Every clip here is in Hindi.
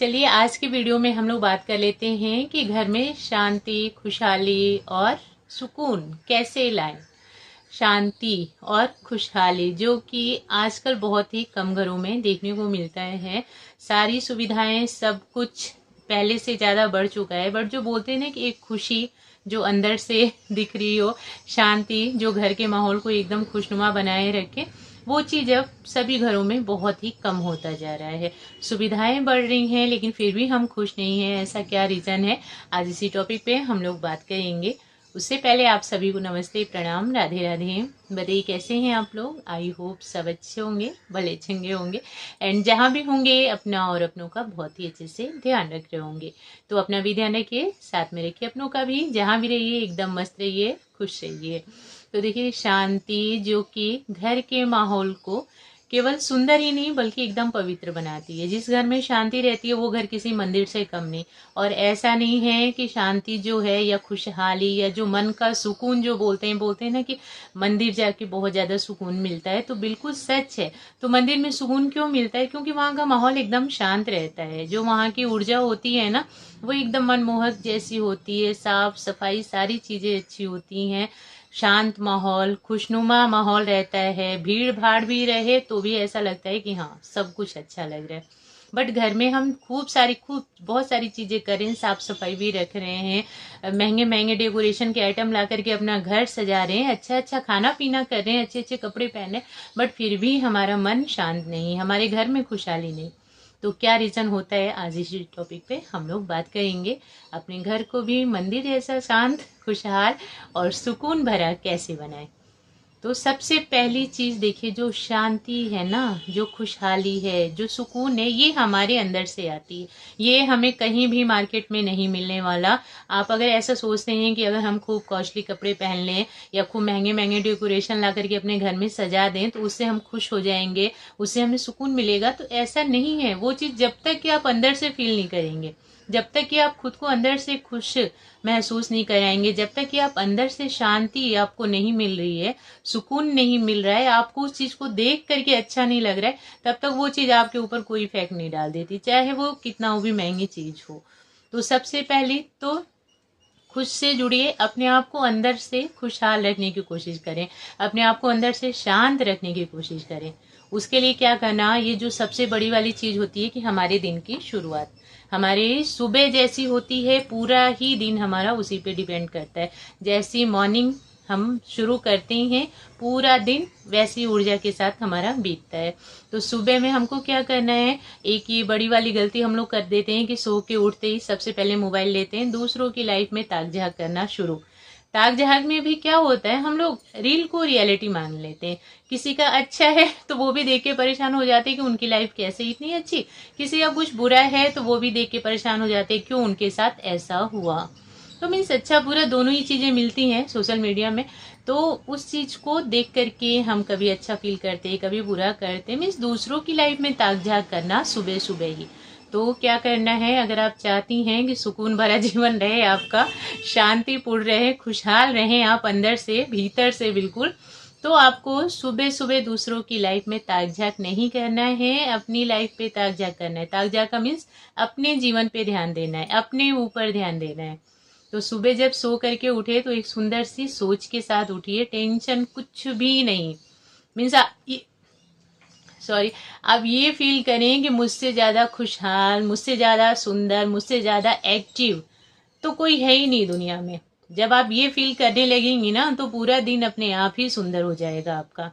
चलिए आज की वीडियो में हम लोग बात कर लेते हैं कि घर में शांति, खुशहाली और सुकून कैसे लाएं। शांति और खुशहाली जो कि आजकल बहुत ही कम घरों में देखने को मिलता है। सारी सुविधाएं सब कुछ पहले से ज़्यादा बढ़ चुका है, बट जो बोलते हैं ना कि एक खुशी जो अंदर से दिख रही हो, शांति जो घर के माहौल को एकदम खुशनुमा बनाए रखे, वो चीज़ अब सभी घरों में बहुत ही कम होता जा रहा है। सुविधाएं बढ़ रही हैं लेकिन फिर भी हम खुश नहीं हैं। ऐसा क्या रीज़न है, आज इसी टॉपिक पे हम लोग बात करेंगे। उससे पहले आप सभी को नमस्ते, प्रणाम, राधे राधे। बताइए कैसे हैं आप लोग। आई होप सब अच्छे होंगे, भले चंगे होंगे एंड जहाँ भी होंगे अपना और अपनों का बहुत ही अच्छे से ध्यान रख रहे होंगे। तो अपना भी ध्यान रखिए, साथ में रखिए अपनों का भी। जहाँ भी रहिए एकदम मस्त रहिए, खुश रहिए। तो देखिए शांति जो कि घर के माहौल को केवल सुंदर ही नहीं बल्कि एकदम पवित्र बनाती है। जिस घर में शांति रहती है वो घर किसी मंदिर से कम नहीं। और ऐसा नहीं है कि शांति जो है या खुशहाली या जो मन का सुकून जो बोलते हैं ना कि मंदिर जाके बहुत ज़्यादा सुकून मिलता है, तो बिल्कुल सच है। तो मंदिर में सुकून क्यों मिलता है? क्योंकि वहाँ का माहौल एकदम शांत रहता है। जो वहाँ की ऊर्जा होती है ना वो एकदम मनमोहक जैसी होती है। साफ सफाई सारी चीज़ें अच्छी होती हैं। शांत माहौल, खुशनुमा माहौल रहता है। भीड़ भाड़ भी रहे तो भी ऐसा लगता है कि हाँ सब कुछ अच्छा लग रहा है। बट घर में हम खूब बहुत सारी चीज़ें करें, साफ सफाई भी रख रहे हैं, महंगे महंगे डेकोरेशन के आइटम ला करके अपना घर सजा रहे हैं, अच्छा अच्छा खाना पीना कर रहे हैं, अच्छे अच्छे कपड़े पहन रहे हैं, बट फिर भी हमारा मन शांत नहीं, हमारे घर में खुशहाली नहीं। तो क्या रीज़न होता है, आज इसी टॉपिक पे हम लोग बात करेंगे। अपने घर को भी मंदिर जैसा शांत, खुशहाल और सुकून भरा कैसे बनाएं। तो सबसे पहली चीज़ देखिए, जो शांति है ना, जो खुशहाली है, जो सुकून है, ये हमारे अंदर से आती है। ये हमें कहीं भी मार्केट में नहीं मिलने वाला। आप अगर ऐसा सोचते हैं कि अगर हम खूब कॉस्टली कपड़े पहन लें या खूब महंगे महंगे डेकोरेशन ला करके अपने घर में सजा दें तो उससे हम खुश हो जाएंगे, उससे हमें सुकून मिलेगा, तो ऐसा नहीं है। वो चीज़ जब तक कि आप अंदर से फील नहीं करेंगे, जब तक कि आप खुद को अंदर से खुश महसूस नहीं कराएंगे, जब तक कि आप अंदर से शांति आपको नहीं मिल रही है, सुकून नहीं मिल रहा है, आपको उस चीज़ को देख करके अच्छा नहीं लग रहा है, तब तक वो चीज़ आपके ऊपर कोई इफेक्ट नहीं डाल देती, चाहे वो कितना भी महंगी चीज़ हो। तो सबसे पहले तो खुद से जुड़िए, अपने आप को अंदर से खुशहाल रखने की कोशिश करें, अपने आप को अंदर से शांत रखने की कोशिश करें। उसके लिए क्या करना, ये जो सबसे बड़ी वाली चीज़ होती है कि हमारे दिन की शुरुआत हमारी सुबह जैसी होती है, पूरा ही दिन हमारा उसी पे डिपेंड करता है। जैसी मॉर्निंग हम शुरू करते हैं, पूरा दिन वैसी ऊर्जा के साथ हमारा बीतता है। तो सुबह में हमको क्या करना है, एक ये बड़ी वाली गलती हम लोग कर देते हैं कि सो के उठते ही सबसे पहले मोबाइल लेते हैं, दूसरों की लाइफ में ताक झाक करना शुरू। ताक झाक में भी क्या होता है, हम लोग रील को रियलिटी मान लेते हैं। किसी का अच्छा है तो वो भी देख के परेशान हो जाते हैं कि उनकी लाइफ कैसे इतनी अच्छी, किसी का कुछ बुरा है तो वो भी देख के परेशान हो जाते हैं क्यों उनके साथ ऐसा हुआ। तो मीन्स अच्छा बुरा दोनों ही चीज़ें मिलती हैं सोशल मीडिया में। तो उस चीज़ को देख करके हम कभी अच्छा फील करते, कभी बुरा करते, मीन्स दूसरों की लाइफ में ताक झाक करना सुबह सुबह ही। तो क्या करना है, अगर आप चाहती हैं कि सुकून भरा जीवन रहे आपका, शांतिपूर्ण रहे, खुशहाल रहें आप अंदर से भीतर से बिल्कुल, तो आपको सुबह सुबह दूसरों की लाइफ में ताक झाक नहीं करना है, अपनी लाइफ पे ताक झाक करना है। ताक झाक का मीन्स अपने जीवन पे ध्यान देना है, अपने ऊपर ध्यान देना है। तो सुबह जब सो करके उठे तो एक सुंदर सी सोच के साथ उठिए, टेंशन कुछ भी नहीं। मीन्स आप ये फील करें कि मुझसे ज़्यादा खुशहाल, मुझसे ज़्यादा सुंदर, मुझसे ज़्यादा एक्टिव तो कोई है ही नहीं दुनिया में। जब आप ये फील करने लगेंगी ना तो पूरा दिन अपने आप ही सुंदर हो जाएगा आपका।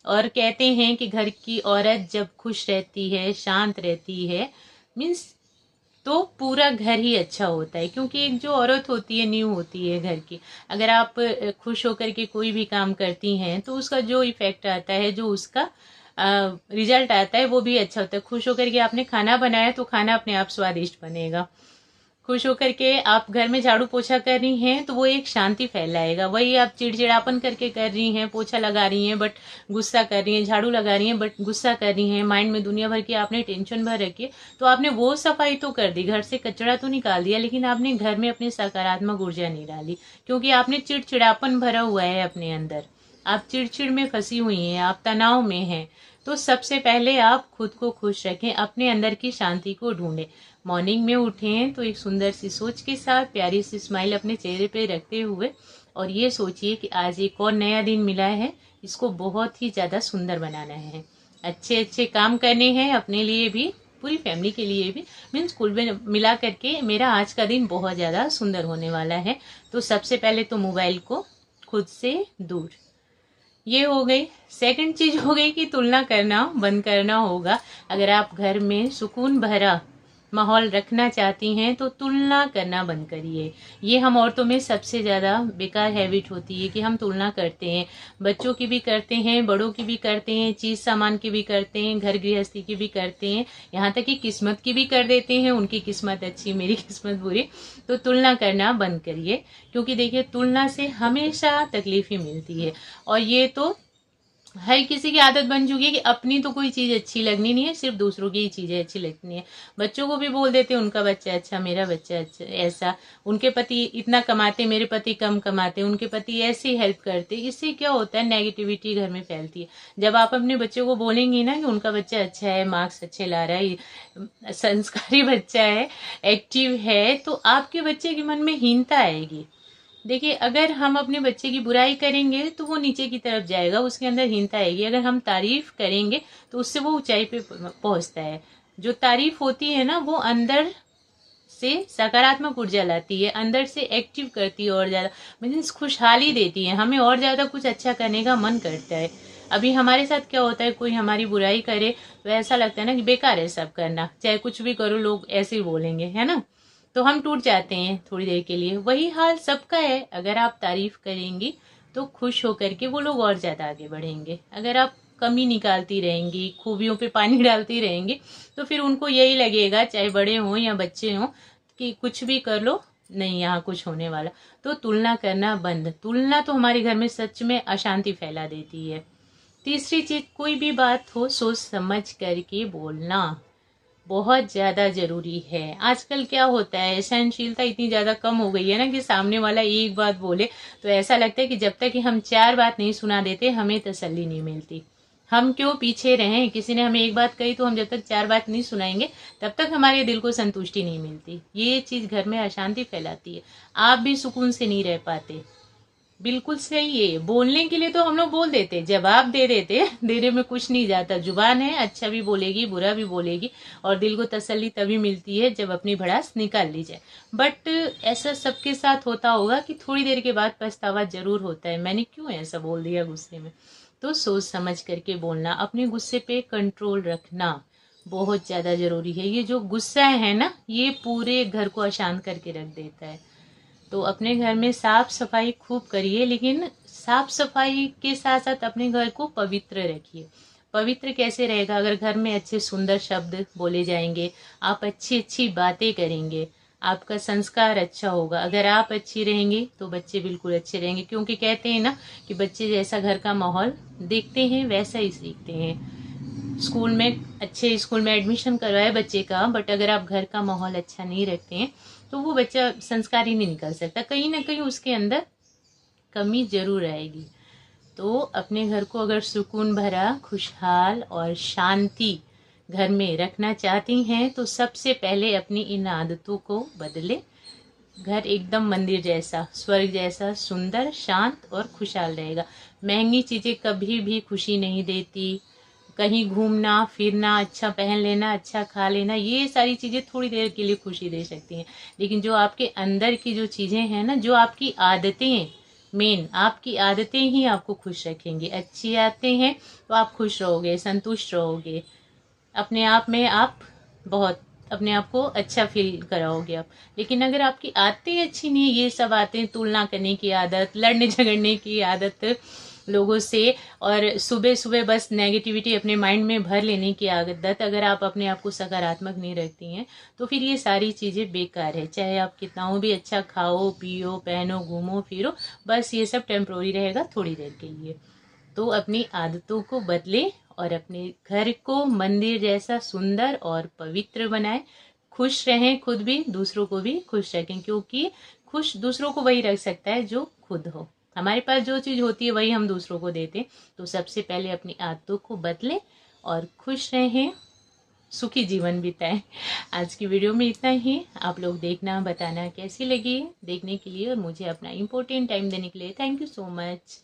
और कहते हैं कि घर की औरत जब खुश रहती है, शांत रहती है, मीन्स तो पूरा घर ही अच्छा होता है। क्योंकि एक जो औरत होती है, नींव होती है घर की। अगर आप खुश होकर के कोई भी काम करती हैं तो उसका जो इफेक्ट आता है, जो उसका रिजल्ट आता है वो भी अच्छा होता है। खुश होकर के आपने खाना बनाया तो खाना अपने आप स्वादिष्ट बनेगा। खुश होकर के आप घर में झाड़ू पोछा कर रही हैं तो वो एक शांति फैलाएगा। वही आप चिड़चिड़ापन करके कर रही हैं, पोछा लगा रही हैं बट गुस्सा कर रही हैं, झाड़ू लगा रही हैं बट गुस्सा कर रही हैं, माइंड में दुनिया भर की आपने टेंशन भर रखी है, तो आपने वो सफाई तो कर दी, घर से कचरा तो निकाल दिया, लेकिन आपने घर में अपनी सकारात्मक ऊर्जा नहीं डाली। क्योंकि आपने चिड़चिड़ापन भरा हुआ है अपने अंदर, आप चिड़चिड़ में फंसी हुई हैं, आप तनाव में हैं। तो सबसे पहले आप खुद को खुश रखें, अपने अंदर की शांति को ढूंढें। मॉर्निंग में उठें तो एक सुंदर सी सोच के साथ प्यारी सी स्माइल अपने चेहरे पे रखते हुए और ये सोचिए कि आज एक और नया दिन मिला है, इसको बहुत ही ज़्यादा सुंदर बनाना है। अच्छे अच्छे काम करने हैं अपने लिए भी, पूरी फैमिली के लिए भी, मीन्स कुल में मिला करके मेरा आज का दिन बहुत ज़्यादा सुंदर होने वाला है। तो सबसे पहले तो मोबाइल को खुद से दूर, ये हो गई। सेकंड चीज हो गई कि तुलना करना बंद करना होगा। अगर आप घर में सुकून भरा माहौल रखना चाहती हैं तो तुलना करना बंद करिए। ये हम औरतों में सबसे ज़्यादा बेकार हैबिट होती है कि हम तुलना करते हैं, बच्चों की भी करते हैं, बड़ों की भी करते हैं, चीज़ सामान की भी करते हैं, घर गृहस्थी की भी करते हैं, यहाँ तक कि किस्मत की भी कर देते हैं। उनकी किस्मत अच्छी, मेरी किस्मत बुरी। तो तुलना करना बंद करिए, क्योंकि देखिए तुलना से हमेशा तकलीफ ही मिलती है। और ये तो हर किसी की आदत बन चुकी है कि अपनी तो कोई चीज़ अच्छी लगनी नहीं है, सिर्फ दूसरों की ही चीज़ें अच्छी लगनी है। बच्चों को भी बोल देते उनका बच्चा अच्छा, मेरा बच्चा अच्छा, ऐसा, उनके पति इतना कमाते, मेरे पति कम कमाते, उनके पति ऐसे हेल्प करते। इससे क्या होता है, नेगेटिविटी घर में फैलती है। जब आप अपने बच्चों को बोलेंगे ना कि उनका बच्चा अच्छा है, मार्क्स अच्छे ला रहा है, संस्कारी बच्चा है, एक्टिव है, तो आपके बच्चे के मन में हीनता आएगी। देखिए, अगर हम अपने बच्चे की बुराई करेंगे तो वो नीचे की तरफ जाएगा, उसके अंदर हीनता आएगी। अगर हम तारीफ करेंगे तो उससे वो ऊंचाई पे पहुंचता है। जो तारीफ होती है ना, वो अंदर से सकारात्मक ऊर्जा लाती है, अंदर से एक्टिव करती है, और ज़्यादा मीन्स खुशहाली देती है, हमें और ज़्यादा कुछ अच्छा करने का मन करता है। अभी हमारे साथ क्या होता है, कोई हमारी बुराई करे तो ऐसा लगता है ना कि बेकार है सब करना, चाहे कुछ भी करो लोग ऐसे ही बोलेंगे, है ना। तो हम टूट जाते हैं थोड़ी देर के लिए। वही हाल सबका है। अगर आप तारीफ करेंगी तो खुश होकर के वो लोग और ज़्यादा आगे बढ़ेंगे। अगर आप कमी निकालती रहेंगी, खूबियों पे पानी डालती रहेंगी, तो फिर उनको यही लगेगा, चाहे बड़े हों या बच्चे हों, कि कुछ भी कर लो, नहीं यहाँ कुछ होने वाला। तो तुलना करना बंद। तुलना तो हमारे घर में सच में अशांति फैला देती है। तीसरी चीज, कोई भी बात हो सोच समझ करके बोलना बहुत ज़्यादा ज़रूरी है। आजकल क्या होता है, सहनशीलता इतनी ज़्यादा कम हो गई है ना कि सामने वाला एक बात बोले तो ऐसा लगता है कि जब तक कि हम 4 बात नहीं सुना देते हमें तसल्ली नहीं मिलती। हम क्यों पीछे रहें, किसी ने हमें एक बात कही तो हम जब तक 4 बात नहीं सुनाएंगे तब तक हमारे दिल को संतुष्टि नहीं मिलती। ये चीज़ घर में अशांति फैलाती है, आप भी सुकून से नहीं रह पाते। बिल्कुल सही है। बोलने के लिए तो हम लोग बोल देते, जवाब दे देते, देने में कुछ नहीं जाता। जुबान है, अच्छा भी बोलेगी बुरा भी बोलेगी, और दिल को तसल्ली तभी मिलती है जब अपनी भड़ास निकाल ली जाए। बट ऐसा सबके साथ होता होगा कि थोड़ी देर के बाद पछतावा जरूर होता है, मैंने क्यों ऐसा बोल दिया गुस्से में। तो सोच समझ करके बोलना, अपने गुस्से पे कंट्रोल रखना बहुत ज़्यादा ज़रूरी है। ये जो गुस्सा है ना, ये पूरे घर को अशांत करके रख देता है। तो अपने घर में साफ सफाई खूब करिए, लेकिन साफ सफाई के साथ साथ अपने घर को पवित्र रखिए। पवित्र कैसे रहेगा, अगर घर में अच्छे सुंदर शब्द बोले जाएंगे, आप अच्छी अच्छी बातें करेंगे, आपका संस्कार अच्छा होगा। अगर आप अच्छी रहेंगे तो बच्चे बिल्कुल अच्छे रहेंगे, क्योंकि कहते हैं ना कि बच्चे जैसा घर का माहौल देखते हैं वैसा ही सीखते हैं। स्कूल में, अच्छे स्कूल में एडमिशन करवाए बच्चे का, बट अगर आप घर का माहौल अच्छा नहीं रखते हैं तो वो बच्चा संस्कारी नहीं निकल सकता, कहीं ना कहीं उसके अंदर कमी जरूर आएगी। तो अपने घर को अगर सुकून भरा, खुशहाल और शांति घर में रखना चाहती हैं तो सबसे पहले अपनी इन आदतों को बदले। घर एकदम मंदिर जैसा, स्वर्ग जैसा सुंदर, शांत और खुशहाल रहेगा। महंगी चीज़ें कभी भी खुशी नहीं देती। कहीं घूमना फिरना, अच्छा पहन लेना, अच्छा खा लेना, ये सारी चीज़ें थोड़ी देर के लिए खुशी दे सकती हैं, लेकिन जो आपके अंदर की जो चीज़ें हैं ना, जो आपकी आदतें, मेन आपकी आदतें ही आपको खुश रखेंगी। अच्छी आदतें हैं तो आप खुश रहोगे, संतुष्ट रहोगे, अपने आप में आप बहुत अपने आप को अच्छा फील कराओगे आप। लेकिन अगर आपकी आदतें अच्छी नहीं है, ये सब आदतें, तुलना करने की आदत, लड़ने झगड़ने की आदत लोगों से, और सुबह सुबह बस नेगेटिविटी अपने माइंड में भर लेने की आदत, अगर आप अपने आप को सकारात्मक नहीं रखती हैं तो फिर ये सारी चीज़ें बेकार है। चाहे आप कितना भी अच्छा खाओ पियो पहनो घूमो फिरो, बस ये सब टेम्प्रोरी रहेगा, थोड़ी देर के लिए। तो अपनी आदतों को बदले और अपने घर को मंदिर जैसा सुंदर और पवित्र बनाए। खुश रहें, खुद भी दूसरों को भी खुश रखें, क्योंकि खुश दूसरों को वही रख सकता है जो खुद हो। हमारे पास जो चीज़ होती है वही हम दूसरों को देते हैं। तो सबसे पहले अपनी आदतों को बदलें और खुश रहें, सुखी जीवन बिताएं। आज की वीडियो में इतना ही। आप लोग देखना, बताना कैसी लगी। देखने के लिए और मुझे अपना इम्पोर्टेंट टाइम देने के लिए थैंक यू सो मच।